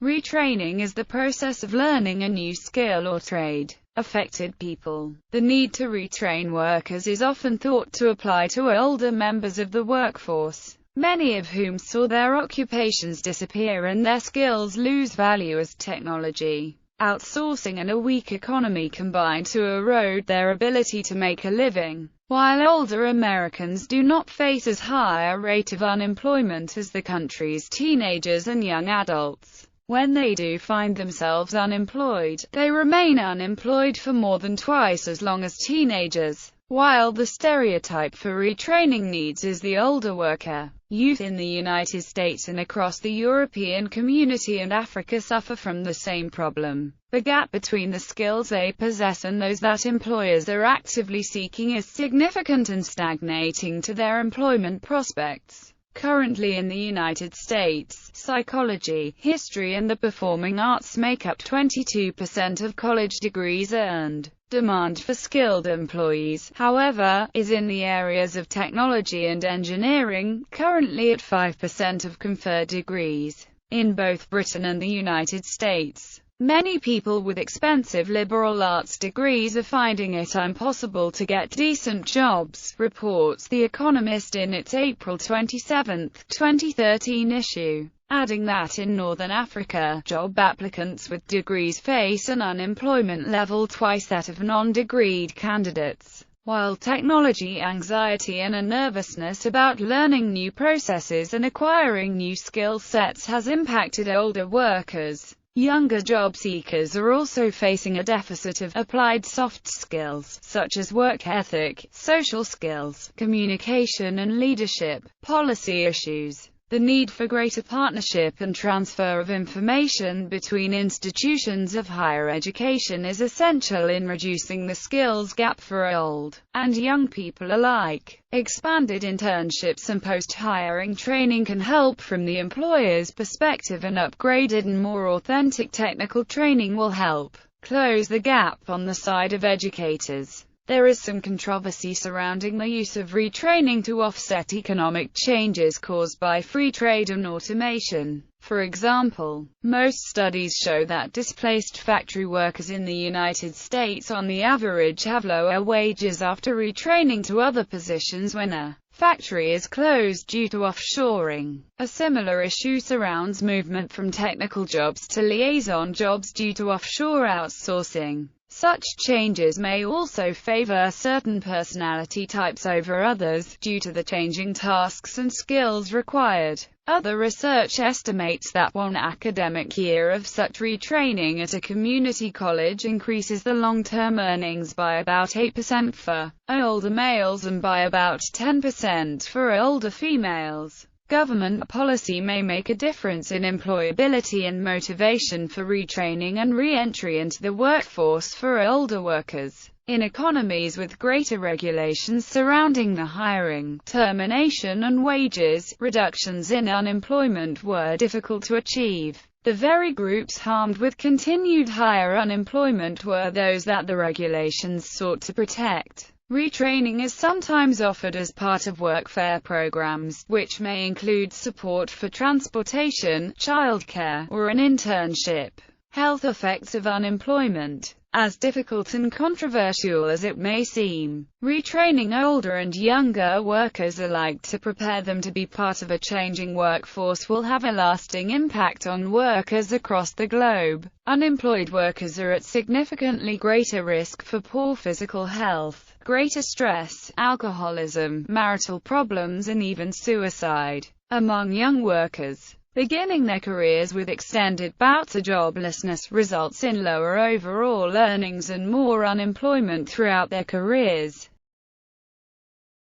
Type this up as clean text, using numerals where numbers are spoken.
Retraining is the process of learning a new skill or trade. Affected people. The need to retrain workers is often thought to apply to older members of the workforce, many of whom saw their occupations disappear and their skills lose value as technology, outsourcing and a weak economy combined to erode their ability to make a living. While older Americans do not face as high a rate of unemployment as the country's teenagers and young adults, when they do find themselves unemployed, they remain unemployed for more than twice as long as teenagers. While the stereotype for retraining needs is the older worker, youth in the United States and across the European community and Africa suffer from the same problem. The gap between the skills they possess and those that employers are actively seeking is significant and stagnating to their employment prospects. Currently in the United States, psychology, history and the performing arts make up 22% of college degrees earned. Demand for skilled employees, however, is in the areas of technology and engineering, currently at 5% of conferred degrees. In both Britain and the United States, many people with expensive liberal arts degrees are finding it impossible to get decent jobs, reports The Economist in its April 27, 2013 issue, adding that in Northern Africa, job applicants with degrees face an unemployment level twice that of non-degreed candidates, while technology anxiety and a nervousness about learning new processes and acquiring new skill sets has impacted older workers. Younger job seekers are also facing a deficit of applied soft skills, such as work ethic, social skills, communication and leadership. Policy issues. The need for greater partnership and transfer of information between institutions of higher education is essential in reducing the skills gap for old and young people alike. Expanded internships and post-hiring training can help from the employer's perspective, and upgraded and more authentic technical training will help close the gap on the side of educators. There is some controversy surrounding the use of retraining to offset economic changes caused by free trade and automation. For example, most studies show that displaced factory workers in the United States on the average have lower wages after retraining to other positions when a factory is closed due to offshoring. A similar issue surrounds movement from technical jobs to liaison jobs due to offshore outsourcing. Such changes may also favor certain personality types over others, due to the changing tasks and skills required. Other research estimates that one academic year of such retraining at a community college increases the long-term earnings by about 8% for older males and by about 10% for older females. Government policy may make a difference in employability and motivation for retraining and re-entry into the workforce for older workers. In economies with greater regulations surrounding the hiring, termination and wages, reductions in unemployment were difficult to achieve. The very groups harmed with continued higher unemployment were those that the regulations sought to protect. Retraining is sometimes offered as part of workfare programs, which may include support for transportation, childcare, or an internship. Health effects of unemployment. As difficult and controversial as it may seem, retraining older and younger workers alike to prepare them to be part of a changing workforce will have a lasting impact on workers across the globe. Unemployed workers are at significantly greater risk for poor physical health, greater stress, alcoholism, marital problems and even suicide. Among young workers, beginning their careers with extended bouts of joblessness results in lower overall earnings and more unemployment throughout their careers.